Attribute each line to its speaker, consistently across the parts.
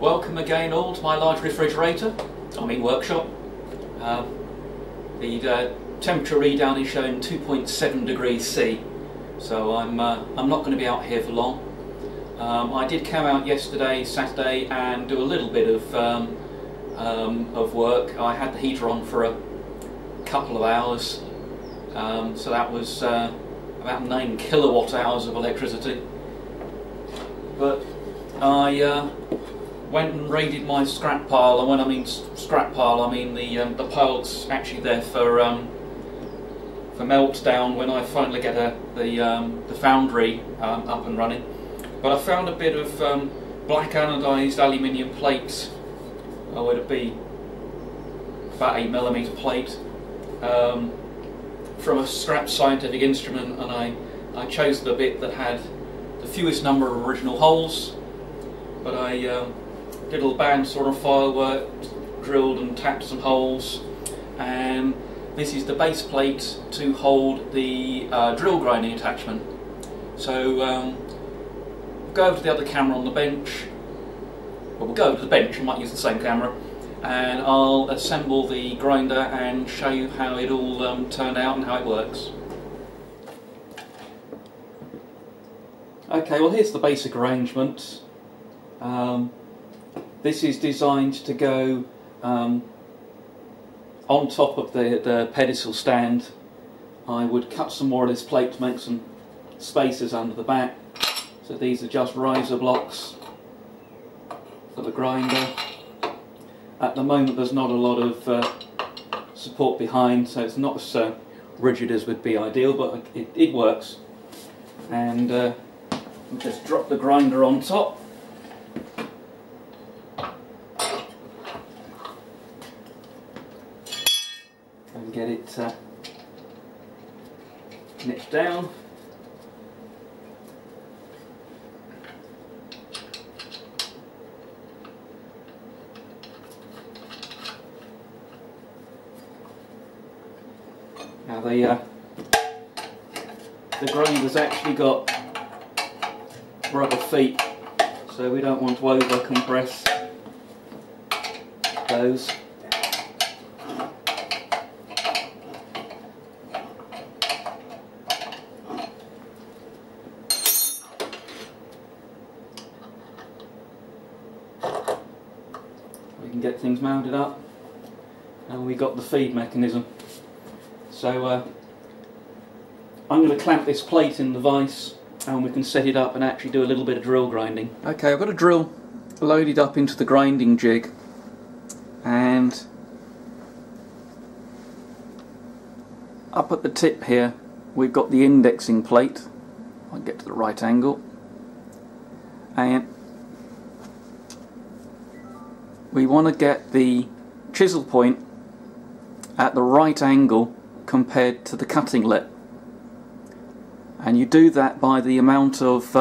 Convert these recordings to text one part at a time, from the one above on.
Speaker 1: Welcome again all to my large refrigerator, workshop. The temperature readout is showing 2.7 degrees C, so I'm not going to be out here for long. I did come out yesterday, Saturday, and do a little bit of work. I had the heater on for a couple of hours, so that was about 9 kilowatt hours of electricity. But I went and raided my scrap pile, and when I mean scrap pile, I mean the pile that's actually there for meltdown when I finally get the foundry up and running. But I found a bit of black anodised aluminium plates. Oh, it'd be about 8mm plate from a scrap scientific instrument, and I chose the bit that had the fewest number of original holes. But I did a little band sort of file work, drilled and tapped some holes, and this is the base plate to hold the drill grinding attachment. So we'll go over to the other camera on the bench. Well, we'll go over to the bench, I might use the same camera, and I'll assemble the grinder and show you how it all turned out and how it works. Okay, well here's the basic arrangement. This is designed to go on top of the pedestal stand. I would cut some more of this plate to make some spaces under the back. So these are just riser blocks for the grinder. At the moment there's not a lot of support behind, so it's not as rigid as would be ideal, but it works. And just drop the grinder on top. And get it nipped down. Now the grinder's actually got rubber feet, so we don't want to over compress those. We can get things mounted up, and we got the feed mechanism. So I'm going to clamp this plate in the vise, and we can set it up and actually do a little bit of drill grinding. Okay, I've got a drill loaded up into the grinding jig, and up at the tip here we've got the indexing plate. I'll get to the right angle, and we want to get the chisel point at the right angle compared to the cutting lip, and you do that by the amount of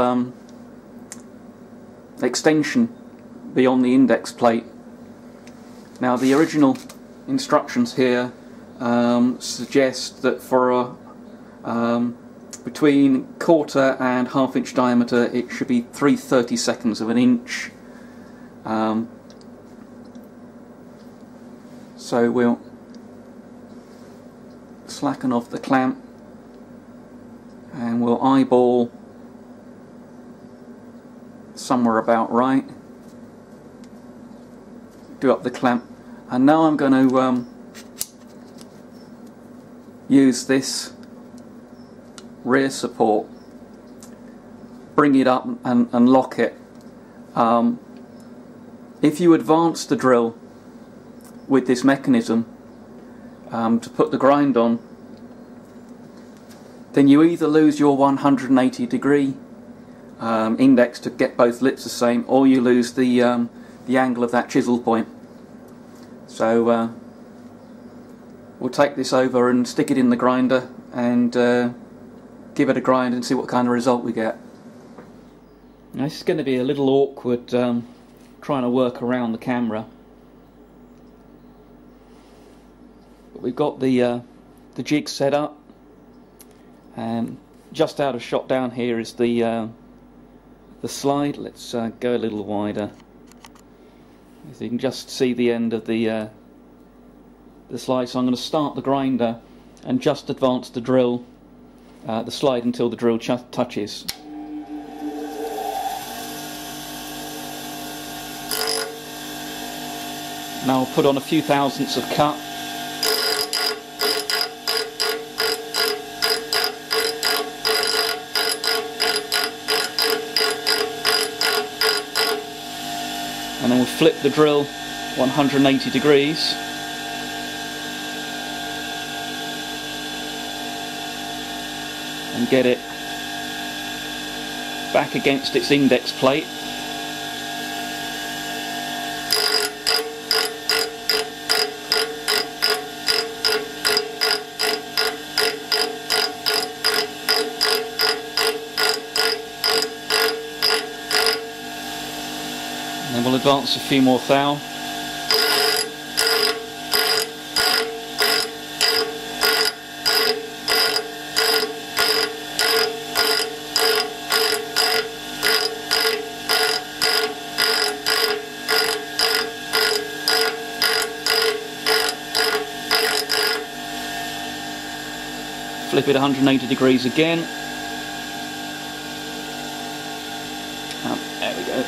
Speaker 1: extension beyond the index plate. Now the original instructions here suggest that for between 1/4 and 1/2 inch diameter it should be 3/32 of an inch. So we'll slacken off the clamp, and we'll eyeball somewhere about right. Do up the clamp, and now I'm going to use this rear support, bring it up and lock it. If you advance the drill with this mechanism to put the grind on, then you either lose your 180 degree index to get both lips the same, or you lose the angle of that chisel point. So we'll take this over and stick it in the grinder and give it a grind and see what kind of result we get. Now, this is going to be a little awkward trying to work around the camera. But we've got the jig set up, and just out of shot down here is the slide. Let's go a little wider. So you can just see the end of the slide. So I'm going to start the grinder and just advance the drill, the slide until the drill touches. Now I'll put on a few thousandths of cut. And then we'll flip the drill 180 degrees. And get it back against its index plate. And then we'll advance a few more thou. Flip it 180 degrees again. There we go.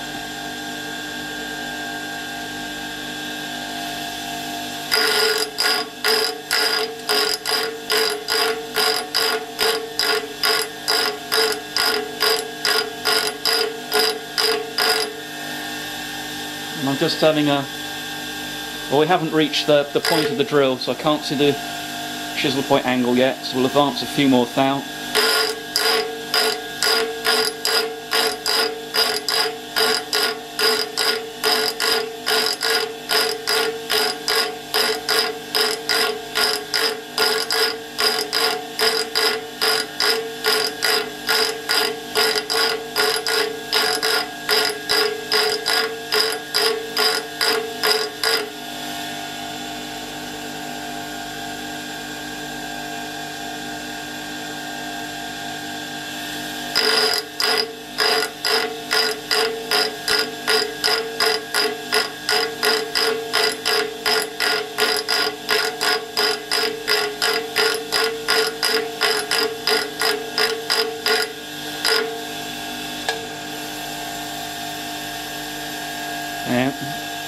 Speaker 1: And I'm just having a... Well, we haven't reached the point of the drill, so I can't see the chisel point angle yet, so we'll advance a few more thou.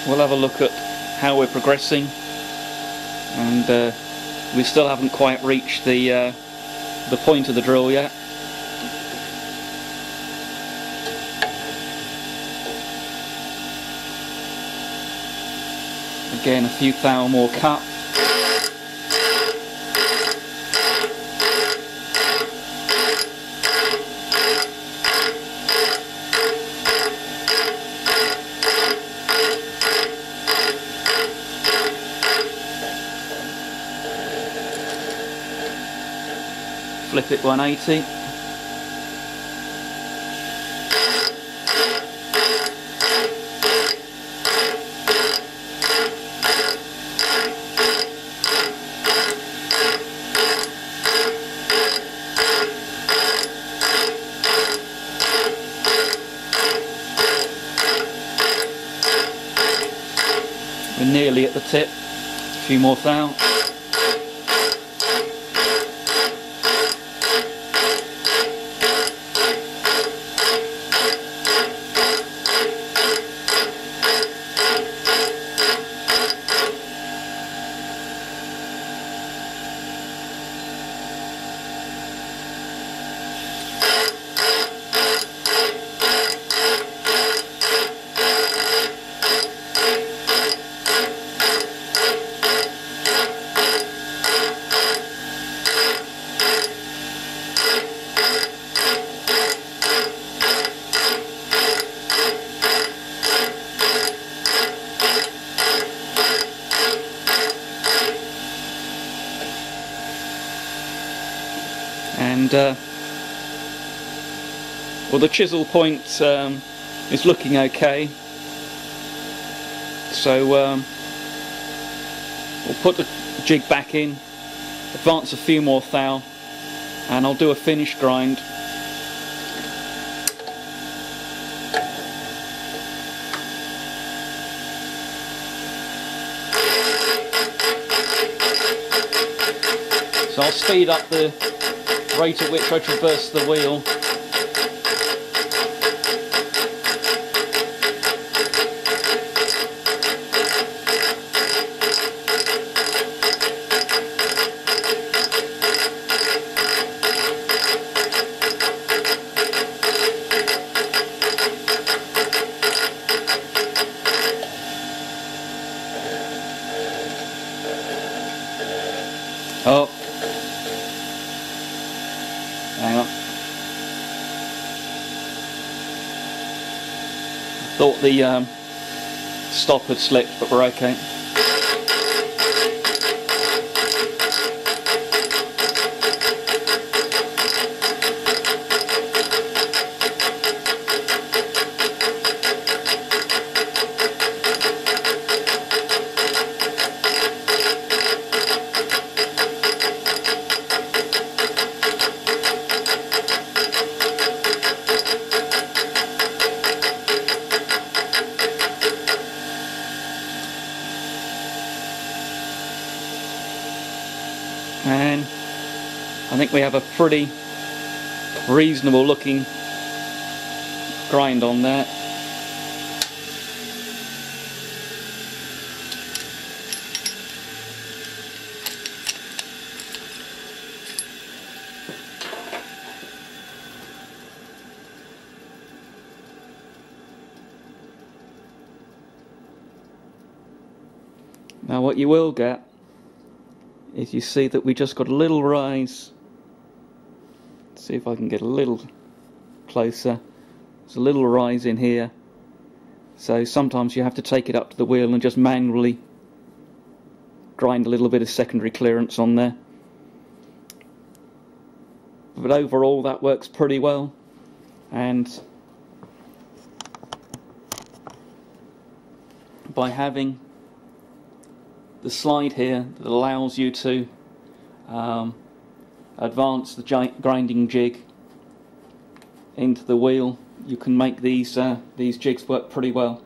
Speaker 1: We'll have a look at how we're progressing, and we still haven't quite reached the point of the drill yet. Again, a few thou more cut. Flip it 180. We're nearly at the tip. A few more thou. And well, the chisel point is looking okay, so we'll put the jig back in, advance a few more thou, and I'll do a finish grind. I'll speed up the rate at which I traverse the wheel. Oh, hang on. Thought the stop had slipped, but we're okay. And I think we have a pretty reasonable looking grind on there. Now what you will get is you see that we just got a little rise. Let's see if I can get a little closer. There's a little rise in here. So sometimes you have to take it up to the wheel and just manually grind a little bit of secondary clearance on there. But overall that works pretty well. And by having the slide here that allows you to advance the grinding jig into the wheel, you can make these jigs work pretty well.